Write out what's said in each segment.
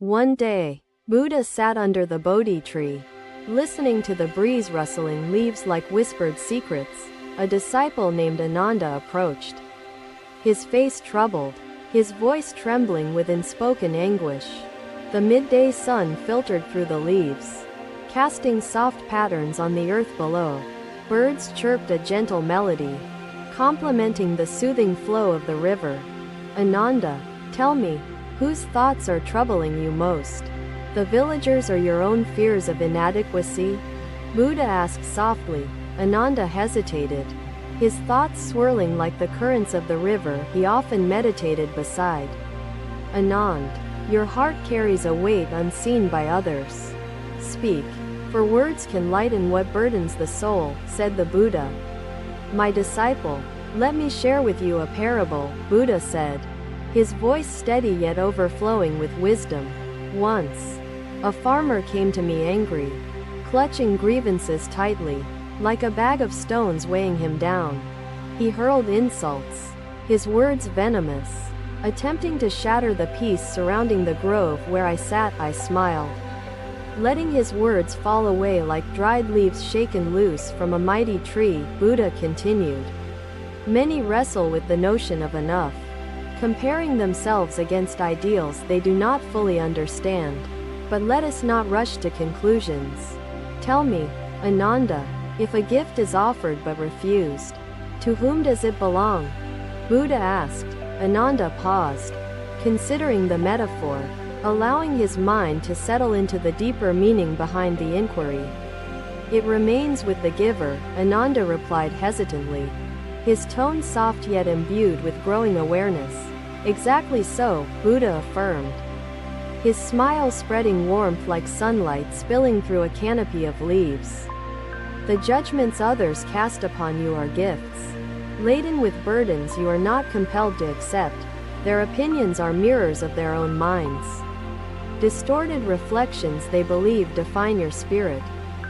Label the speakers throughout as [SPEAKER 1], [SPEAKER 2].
[SPEAKER 1] One day, Buddha sat under the Bodhi tree, listening to the breeze rustling leaves like whispered secrets. A disciple named Ananda approached. His face troubled, his voice trembling with unspoken anguish. The midday sun filtered through the leaves, casting soft patterns on the earth below. Birds chirped a gentle melody, complementing the soothing flow of the river. "Ananda, tell me, whose thoughts are troubling you most? The villagers or your own fears of inadequacy?" Buddha asked softly. Ananda hesitated, his thoughts swirling like the currents of the river he often meditated beside. "Anand, your heart carries a weight unseen by others. Speak, for words can lighten what burdens the soul," said the Buddha. "My disciple, let me share with you a parable," Buddha said, his voice steady yet overflowing with wisdom. "Once, a farmer came to me angry, clutching grievances tightly, like a bag of stones weighing him down. He hurled insults, his words venomous. Attempting to shatter the peace surrounding the grove where I sat, I smiled, letting his words fall away like dried leaves shaken loose from a mighty tree." Buddha continued. "Many wrestle with the notion of enough, comparing themselves against ideals they do not fully understand. But let us not rush to conclusions. Tell me, Ananda, if a gift is offered but refused, to whom does it belong?" Buddha asked. Ananda paused, considering the metaphor, allowing his mind to settle into the deeper meaning behind the inquiry. "It remains with the giver," Ananda replied hesitantly, his tone soft yet imbued with growing awareness. "Exactly so," Buddha affirmed, his smile spreading warmth like sunlight spilling through a canopy of leaves. "The judgments others cast upon you are gifts. Laden with burdens you are not compelled to accept. Their opinions are mirrors of their own minds. Distorted reflections they believe define your spirit.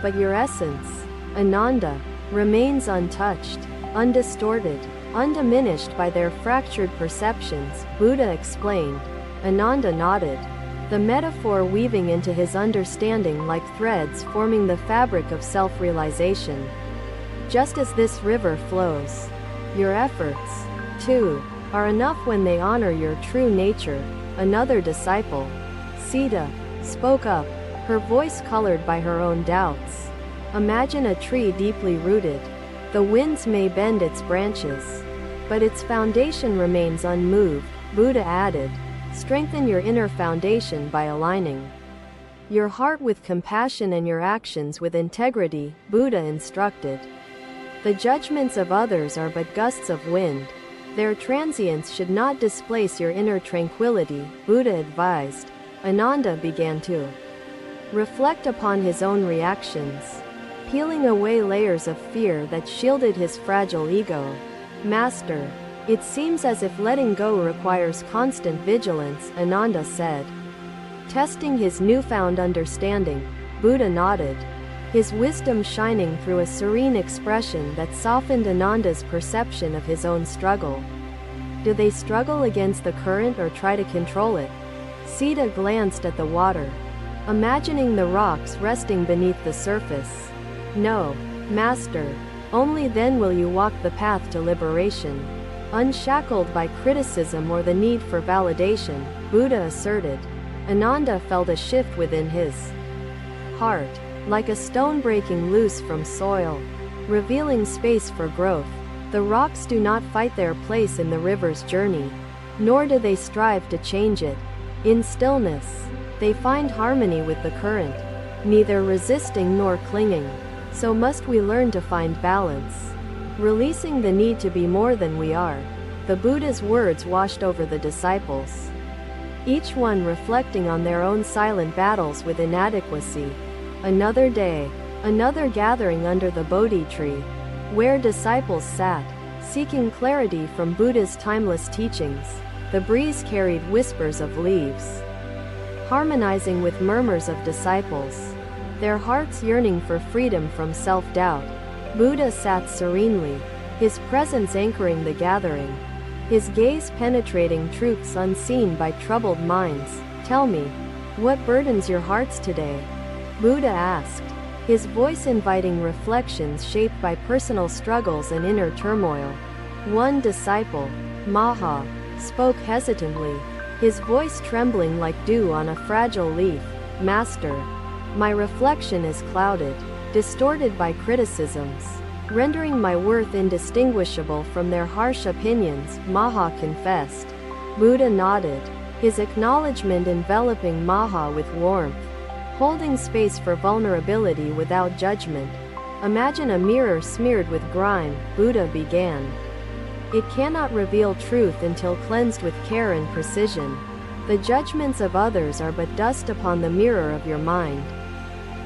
[SPEAKER 1] But your essence, Ananda, remains untouched, undistorted, undiminished by their fractured perceptions," Buddha explained. Ananda nodded, the metaphor weaving into his understanding like threads forming the fabric of self-realization. "Just as this river flows, your efforts, too, are enough when they honor your true nature." Another disciple, Sita, spoke up, her voice colored by her own doubts. "Imagine a tree deeply rooted. The winds may bend its branches, but its foundation remains unmoved." Buddha added, "Strengthen your inner foundation by aligning your heart with compassion and your actions with integrity," Buddha instructed. "The judgments of others are but gusts of wind. Their transience should not displace your inner tranquility," Buddha advised. Ananda began to reflect upon his own reactions, peeling away layers of fear that shielded his fragile ego. "Master, it seems as if letting go requires constant vigilance," Ananda said. Testing his newfound understanding, Buddha nodded, his wisdom shining through a serene expression that softened Ananda's perception of his own struggle. "Do they struggle against the current or try to control it?" Sita glanced at the water, imagining the rocks resting beneath the surface. "No, Master, only then will you walk the path to liberation, unshackled by criticism or the need for validation," Buddha asserted. Ananda felt a shift within his heart, like a stone breaking loose from soil, revealing space for growth. The rocks do not fight their place in the river's journey, nor do they strive to change it. In stillness, they find harmony with the current, neither resisting nor clinging. So must we learn to find balance, releasing the need to be more than we are. The Buddha's words washed over the disciples, each one reflecting on their own silent battles with inadequacy. Another day, another gathering under the Bodhi tree, where disciples sat, seeking clarity from Buddha's timeless teachings. The breeze carried whispers of leaves, harmonizing with murmurs of disciples, their hearts yearning for freedom from self-doubt. Buddha sat serenely, his presence anchoring the gathering, his gaze penetrating truths unseen by troubled minds. "Tell me, What burdens your hearts today? Buddha asked, his voice inviting reflections shaped by personal struggles and inner turmoil. One disciple, Maha, spoke hesitantly, his voice trembling like dew on a fragile leaf. Master, my reflection is clouded, distorted by criticisms, rendering my worth indistinguishable from their harsh opinions, Maha confessed. Buddha nodded, his acknowledgement enveloping Maha with warmth, holding space for vulnerability without judgment. Imagine a mirror smeared with grime, Buddha began. It cannot reveal truth until cleansed with care and precision. The judgments of others are but dust upon the mirror of your mind,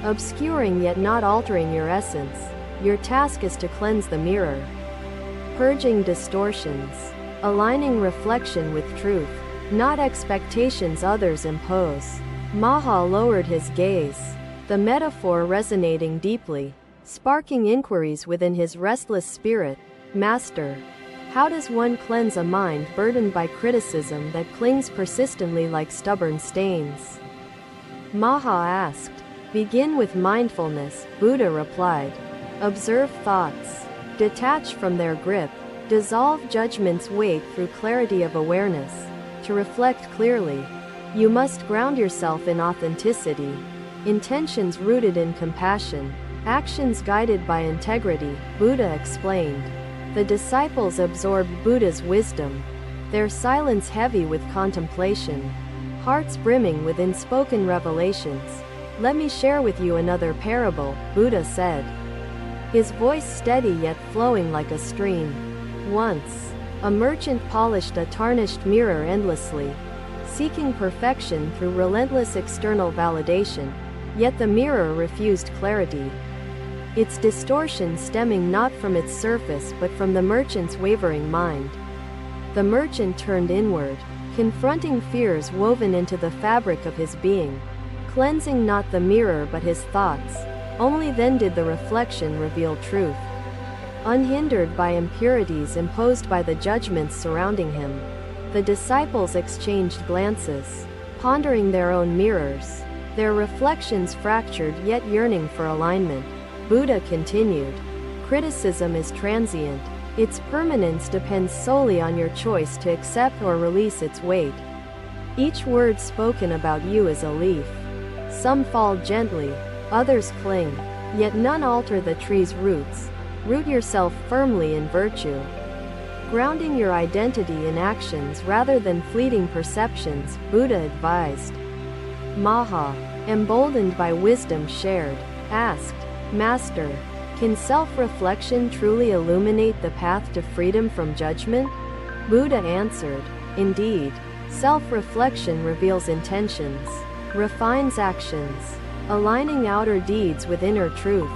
[SPEAKER 1] obscuring yet not altering your essence. Your task is to cleanse the mirror, purging distortions, aligning reflection with truth, not expectations others impose. Maha lowered his gaze, the metaphor resonating deeply, sparking inquiries within his restless spirit. Master, how does one cleanse a mind burdened by criticism that clings persistently like stubborn stains? Maha asked. Begin with mindfulness, Buddha replied. Observe thoughts, detach from their grip, dissolve judgment's weight through clarity of awareness. To reflect clearly, you must ground yourself in authenticity, intentions rooted in compassion, actions guided by integrity, Buddha explained. The disciples absorbed Buddha's wisdom, their silence heavy with contemplation, hearts brimming with unspoken revelations. Let me share with you another parable, Buddha said, his voice steady yet flowing like a stream. Once, a merchant polished a tarnished mirror endlessly, seeking perfection through relentless external validation, yet the mirror refused clarity, its distortion stemming not from its surface but from the merchant's wavering mind. The merchant turned inward, confronting fears woven into the fabric of his being, cleansing not the mirror but his thoughts. Only then did the reflection reveal truth, unhindered by impurities imposed by the judgments surrounding him. The disciples exchanged glances, pondering their own mirrors, their reflections fractured yet yearning for alignment. Buddha continued, criticism is transient, its permanence depends solely on your choice to accept or release its weight. Each word spoken about you is a leaf. Some fall gently, others cling, yet none alter the tree's roots. Root yourself firmly in virtue, grounding your identity in actions rather than fleeting perceptions, Buddha advised. Maha, emboldened by wisdom shared, asked, Master, can self-reflection truly illuminate the path to freedom from judgment? Buddha answered, indeed, self-reflection reveals intentions, refines actions, aligning outer deeds with inner truth,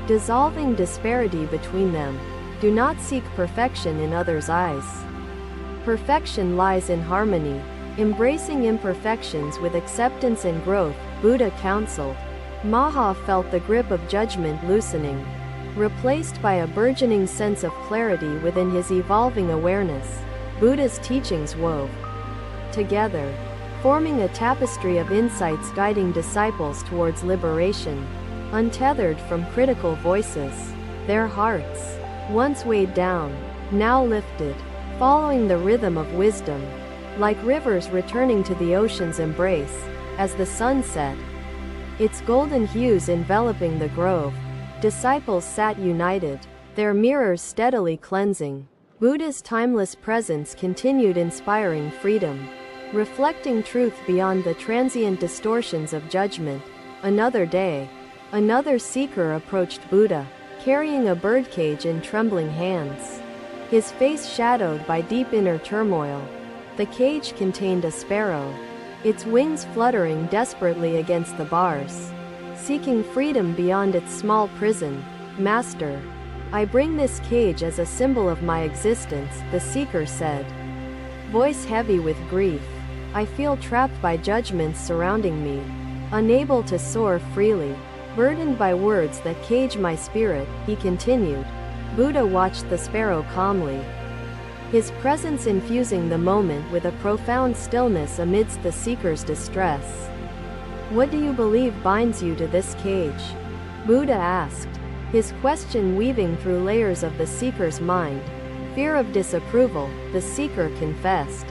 [SPEAKER 1] dissolving disparity between them. Do not seek perfection in others' eyes. Perfection lies in harmony, embracing imperfections with acceptance and growth, Buddha counseled. Maha felt the grip of judgment loosening, replaced by a burgeoning sense of clarity within his evolving awareness. Buddha's teachings wove together, forming a tapestry of insights guiding disciples towards liberation, untethered from critical voices. Their hearts, once weighed down, now lifted, following the rhythm of wisdom, like rivers returning to the ocean's embrace. As the sun set, its golden hues enveloping the grove, disciples sat united, their mirrors steadily cleansing. Buddha's timeless presence continued inspiring freedom, reflecting truth beyond the transient distortions of judgment. Another day, another seeker approached Buddha, carrying a birdcage in trembling hands, his face shadowed by deep inner turmoil. The cage contained a sparrow, its wings fluttering desperately against the bars, seeking freedom beyond its small prison. Master, I bring this cage as a symbol of my existence, the seeker said, voice heavy with grief. I feel trapped by judgments surrounding me, unable to soar freely, burdened by words that cage my spirit, he continued. Buddha watched the sparrow calmly, his presence infusing the moment with a profound stillness amidst the seeker's distress. What do you believe binds you to this cage? Buddha asked, his question weaving through layers of the seeker's mind. Fear of disapproval, the seeker confessed.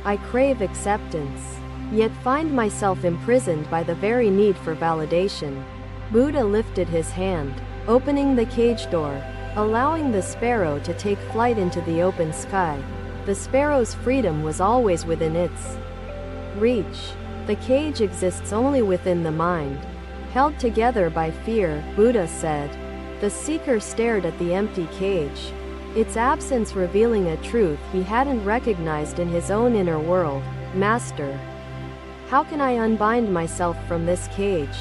[SPEAKER 1] I crave acceptance, yet find myself imprisoned by the very need for validation. Buddha lifted his hand, opening the cage door, allowing the sparrow to take flight into the open sky. The sparrow's freedom was always within its reach. The cage exists only within the mind, held together by fear, Buddha said. The seeker stared at the empty cage, its absence revealing a truth he hadn't recognized in his own inner world. Master, how can I unbind myself from this cage?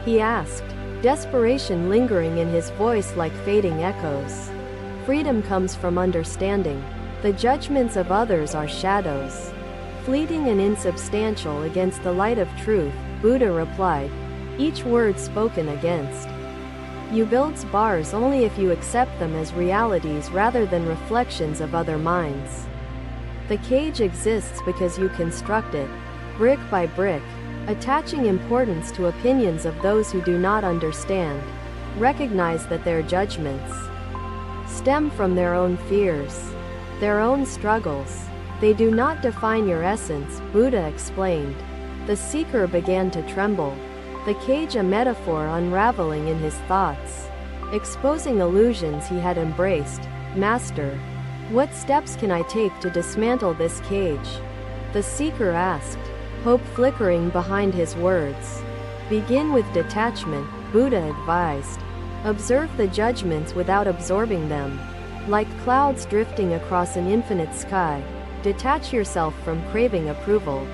[SPEAKER 1] He asked, desperation lingering in his voice like fading echoes. Freedom comes from understanding. The judgments of others are shadows, fleeting and insubstantial against the light of truth, Buddha replied, each word spoken against you builds bars only if you accept them as realities rather than reflections of other minds. The cage exists because you construct it, brick by brick, attaching importance to opinions of those who do not understand. Recognize that their judgments stem from their own fears, their own struggles. They do not define your essence, Buddha explained. The seeker began to tremble, the cage a metaphor unraveling in his thoughts, exposing illusions he had embraced. Master, what steps can I take to dismantle this cage? The seeker asked, hope flickering behind his words. Begin with detachment, Buddha advised. Observe the judgments without absorbing them. Like clouds drifting across an infinite sky, detach yourself from craving approval.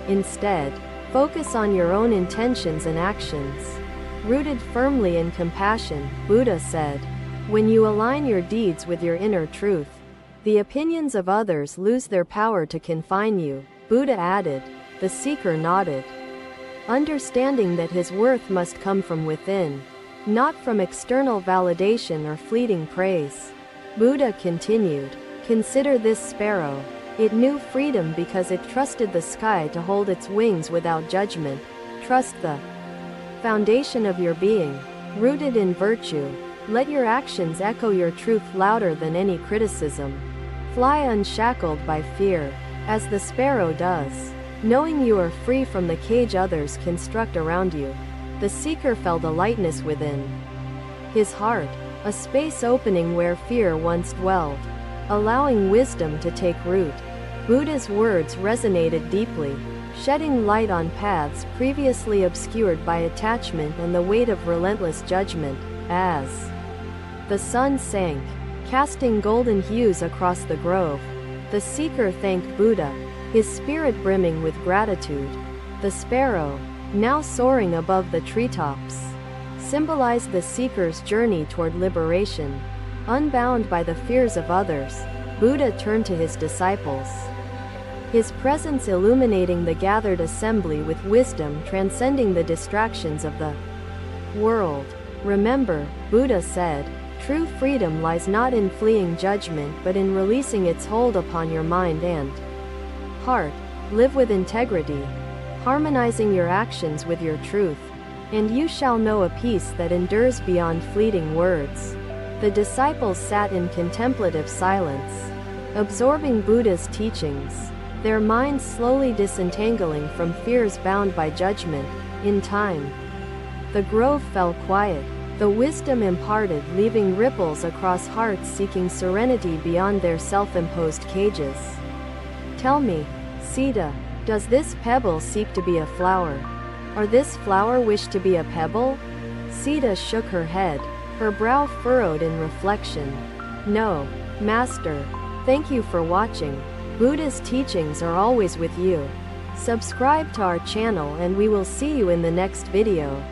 [SPEAKER 1] Instead, focus on your own intentions and actions, rooted firmly in compassion, Buddha said. When you align your deeds with your inner truth, the opinions of others lose their power to confine you, Buddha added. The seeker nodded, understanding that his worth must come from within, not from external validation or fleeting praise. Buddha continued, consider this sparrow. It knew freedom because it trusted the sky to hold its wings without judgment. Trust the foundation of your being, rooted in virtue. Let your actions echo your truth louder than any criticism. Fly unshackled by fear, as the sparrow does, knowing you are free from the cage others construct around you. The seeker felt a lightness within his heart, a space opening where fear once dwelled, allowing wisdom to take root. Buddha's words resonated deeply, shedding light on paths previously obscured by attachment and the weight of relentless judgment. As the sun sank, casting golden hues across the grove, the seeker thanked Buddha, his spirit brimming with gratitude. The sparrow, now soaring above the treetops, symbolized the seeker's journey toward liberation. Unbound by the fears of others, Buddha turned to his disciples, his presence illuminating the gathered assembly with wisdom transcending the distractions of the world. Remember, Buddha said, true freedom lies not in fleeing judgment but in releasing its hold upon your mind and heart. Live with integrity, harmonizing your actions with your truth, and you shall know a peace that endures beyond fleeting words. The disciples sat in contemplative silence, absorbing Buddha's teachings, their minds slowly disentangling from fears bound by judgment. In time, the grove fell quiet, the wisdom imparted leaving ripples across hearts seeking serenity beyond their self-imposed cages. Tell me, Sita, does this pebble seek to be a flower? Or this flower wish to be a pebble? Sita shook her head, her brow furrowed in reflection. No, Master. Thank you for watching. Buddha's teachings are always with you. Subscribe to our channel and we will see you in the next video.